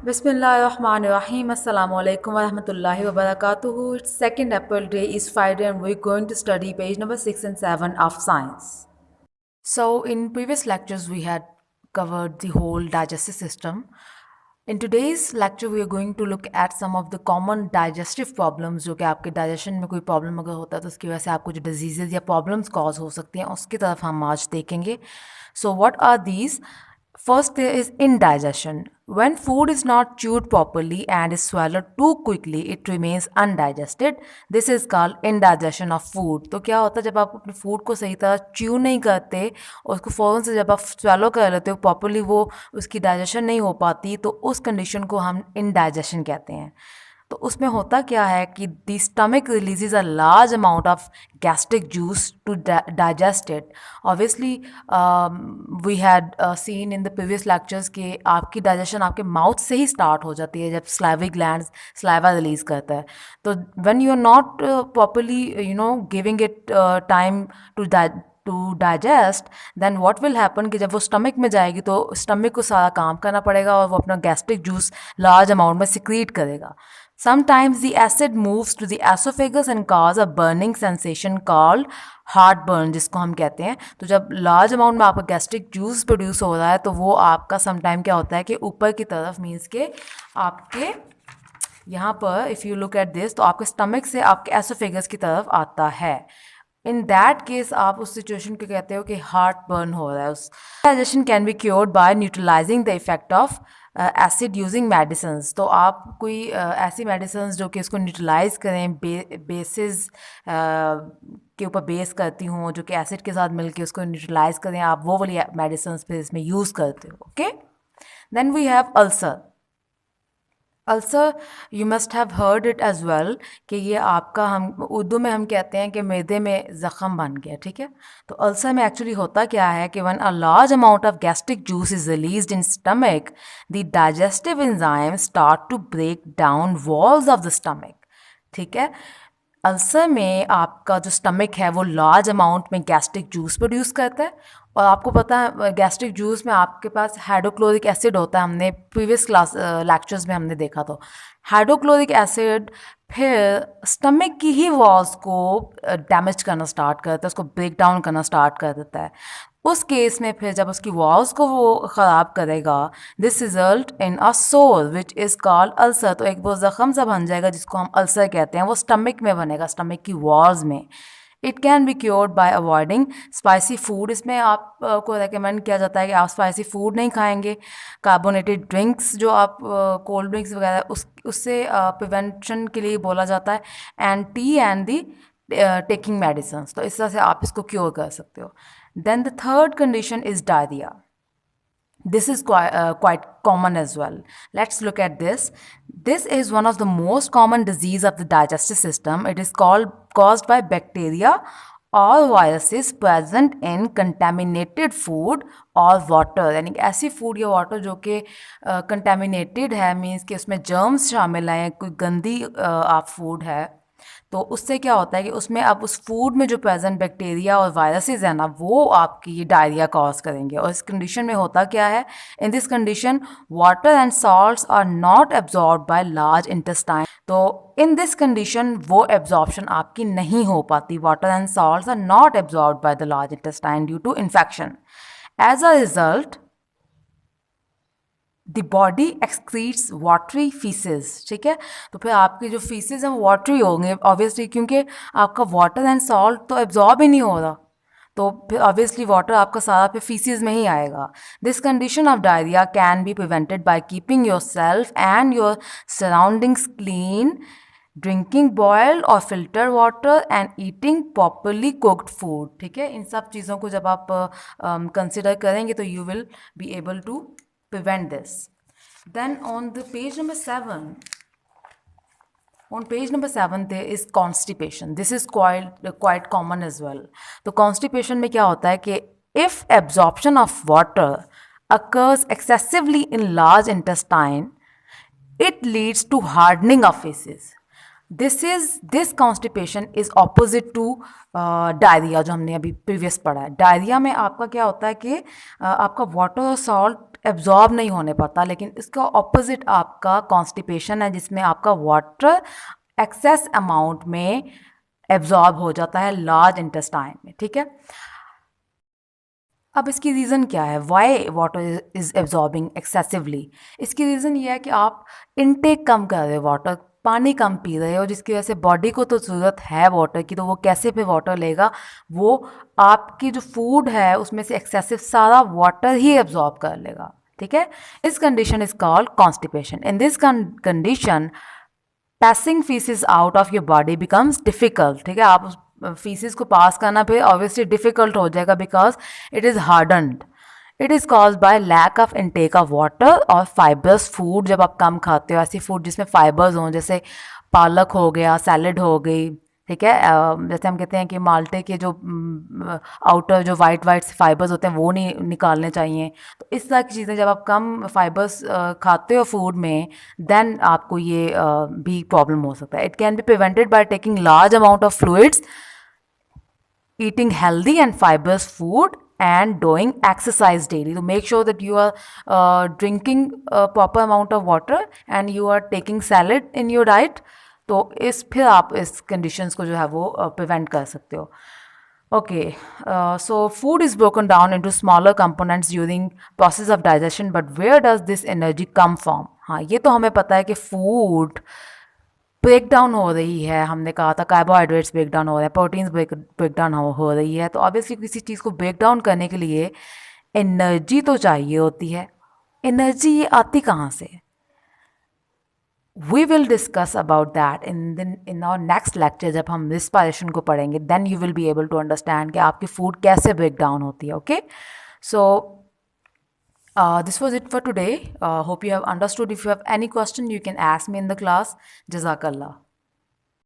Bismillahirrahmanirrahim. Assalamu alaikum wa rahmatullahi wa barakatuhu. It's 2nd April, day is Friday, and we're going to study page number 6 and 7 of science. So, in previous lectures, we had covered the whole digestive system. In today's lecture, we are going to look at some of the common digestive problems जो कि आपके digestion में कोई problem अगर होता है तो उसकी वजह से आपको जो diseases या problems cause हो सकती हैं उसकी तरफ हम आज देखेंगे. So what are these? First, there is indigestion. When food is not chewed properly and is swallowed too quickly, it remains undigested. This is called indigestion of food. तो क्या होता है जब आप अपने फूड को सही तरह च्यू नहीं करते और उसको फ़ौरन से जब आप swallow कर लेते हो प्रॉपरली वो उसकी डाइजेशन नहीं हो पाती तो उस कंडीशन को हम indigestion कहते हैं. तो उसमें होता क्या है कि the stomach releases a large amount of gastric juice to digest it. Obviously we had seen in the previous lectures कि आपकी डाइजेशन आपके माउथ से ही स्टार्ट हो जाती है जब स्लाइविक ग्लैंड्स स्लाइवा रिलीज करता है. तो when you are not properly giving it time to digest, then what will happen कि जब वो स्टमक में जाएगी तो स्टमक को सारा काम करना पड़ेगा और वो अपना गैस्ट्रिक जूस लार्ज अमाउंट में सिक्रीट करेगा. Sometimes the acid moves to the esophagus and cause a burning sensation called heartburn, जिसको हम कहते हैं. तो जब लार्ज अमाउंट में आपका गैस्ट्रिक जूस प्रोड्यूस हो रहा है तो वो आपका समटाइम क्या होता है कि ऊपर की तरफ मीन्स के आपके यहाँ पर if you look at this तो आपके स्टमक से आपके एसोफेगस की तरफ आता है. इन दैट केस आप उस सिचुएशन को कहते हो कि हार्ट बर्न हो रहा है. उस digestion can be cured by neutralising the effect of acid using medicines. तो आप कोई ऐसी मेडिसिन्स जो कि इसको न्यूट्रलाइज करें बेसिस के ऊपर बेस करती हूँ जो कि एसिड के साथ मिलके उसको न्यूट्रलाइज करें, आप वो वाली मेडिसिन्स फिर इसमें यूज़ करते हो. Okay, then we have ulcer. Ulcer you must have heard it as well कि ये आपका हम उर्दू में हम कहते हैं कि मैदे में ज़ख़म बन गया. ठीक है, तो अल्सर में एक्चुअली होता क्या है कि when a large amount of gastric juice is released in stomach the digestive enzyme start to break down walls of the stomach. ठीक है, अल्सर में आपका जो स्टमक है वो लार्ज अमाउंट में गैस्ट्रिक जूस प्रोड्यूस करता है. और आपको पता है गैस्ट्रिक जूस में आपके पास हाइड्रोक्लोरिक एसिड होता है. हमने प्रीवियस क्लास लेक्चर्स में हमने देखा. तो हाइड्रोक्लोरिक एसिड फिर स्टमक की ही वॉल्स को डैमेज करना स्टार्ट करता है, उसको ब्रेक डाउन करना स्टार्ट कर देता है. उस केस में फिर जब उसकी वॉल्स को वो ख़राब करेगा दिस रिजल्ट इन अ सोर विच इज़ कॉल्ड अल्सर. तो एक वो ज़ख़म सा बन जाएगा जिसको हम अल्सर कहते हैं. वो स्टमक में बनेगा, स्टमक की वॉल्स में. It can be cured by avoiding spicy food. इसमें आपको रेकमेंड किया जाता है कि आप स्पाइसी फूड नहीं खाएंगे. कार्बोनेटेड ड्रिंक्स जो आप कोल्ड ड्रिंक्स वगैरह उससे प्रिवेंशन के लिए बोला जाता है. And T and the taking medicine. तो इस तरह से आप इसको क्योर कर सकते हो. Then the third condition is diarrhoea. This is quite common as well. Let's look at this. This is one of the most common disease of the digestive system. It is caused by bacteria or viruses present in contaminated food or water. यानी कि ऐसी food या water जो कि contaminated है, means कि उसमें germs शामिल हैं, कोई गंदी आप फूड है. तो उससे क्या होता है कि उसमें अब उस फूड में जो प्रेजेंट बैक्टीरिया और वायरसेस है ना वो आपकी ये डायरिया कॉज करेंगे. और इस कंडीशन में होता क्या है, in this condition water and salts are not absorb by large intestine. तो इन दिस कंडीशन वो एब्जॉर्प्शन आपकी नहीं हो पाती. Water and salts are not absorb by the large intestine due to infection. As a result the body excretes watery faeces. ठीक है, तो फिर आपके जो फीसेस हैं वो वाटरी होंगे ऑब्वियसली क्योंकि आपका वाटर एंड सॉल्ट तो एब्जॉर्ब ही नहीं हो रहा. तो फिर ऑब्वियसली वाटर आपका सारा फिर फीसेस में ही आएगा. This condition of diarrhoea can be prevented by keeping yourself and your surroundings clean, drinking boiled और filter water and eating properly cooked food. ठीक है, इन सब चीज़ों को जब आप कंसिडर करेंगे तो you will be able to prevent this. Then on page number 7 there is constipation. This is quite common as well. तो constipation में क्या होता है कि if absorption of water occurs excessively in large intestine it leads to hardening of feces. This constipation is opposite to diarrhoea, जो हमने अभी previous पढ़ा है. डायरिया में आपका क्या होता है कि आपका वाटर और सॉल्ट एब्जॉर्ब नहीं होने पाता, लेकिन इसका ऑपोजिट आपका कॉन्स्टिपेशन है, जिसमें आपका वाटर एक्सेस अमाउंट में एब्जॉर्ब हो जाता है लार्ज इंटेस्टाइन में. ठीक है, अब इसकी रीज़न क्या है, Y water is absorbing excessively. इसकी रीज़न ये है कि आप इनटेक कम कर रहे हो, वाटर पानी कम पी रहे हो, जिसकी वजह से बॉडी को तो ज़रूरत है वाटर की, तो वो कैसे फिर वाटर लेगा, वो आपकी जो फूड है उसमें से एक्सेसिव सारा वाटर ही एब्जॉर्ब कर लेगा. ठीक है, इस condition is called constipation. In this condition passing faeces out of your body becomes difficult. ठीक है, आप उस फीसिस को पास करना फिर ऑब्वियसली डिफिकल्ट हो जाएगा, because it is hardened. It is cause by lack of intake of water और फाइबर्स फूड. जब आप कम खाते हो ऐसी फूड जिसमें फाइबर्स हों, जैसे पालक हो गया, सैलड हो गई. ठीक है, जैसे हम कहते हैं कि माल्टे के जो आउटर जो वाइट वाइट फाइबर्स होते हैं वो नहीं निकालने चाहिए. तो इस तरह की चीज़ें जब आप कम फाइबर्स खाते हो फूड में, देन आपको ये भी प्रॉब्लम हो सकता है. It can be prevented by taking large amount of fluids, eating healthy and fibrous food, and doing exercise daily. So make sure that you are drinking a proper amount of water and you are taking salad in your diet. तो इस फिर आप इस conditions को जो है वो prevent कर सकते हो. Okay, so food is broken down into smaller components during process of digestion, but where does this energy come from? हाँ, ये तो हमें पता है कि food ब्रेक डाउन हो रही है. हमने कहा था कार्बोहाइड्रेट्स ब्रेक डाउन हो रहे हैं, प्रोटीन्स ब्रेक डाउन हो रही है. तो ऑब्वियसली किसी चीज़ को ब्रेक डाउन करने के लिए एनर्जी तो चाहिए होती है. एनर्जी ये आती कहाँ से? We will discuss about that in our next lecture. जब हम रिस्पायरेशन को पढ़ेंगे, then you will be able to understand कि आपकी फूड कैसे ब्रेक डाउन होती है. Okay, so this was it for today. Hope you have understood. If you have any question, you can ask me in the class. Jazakallah.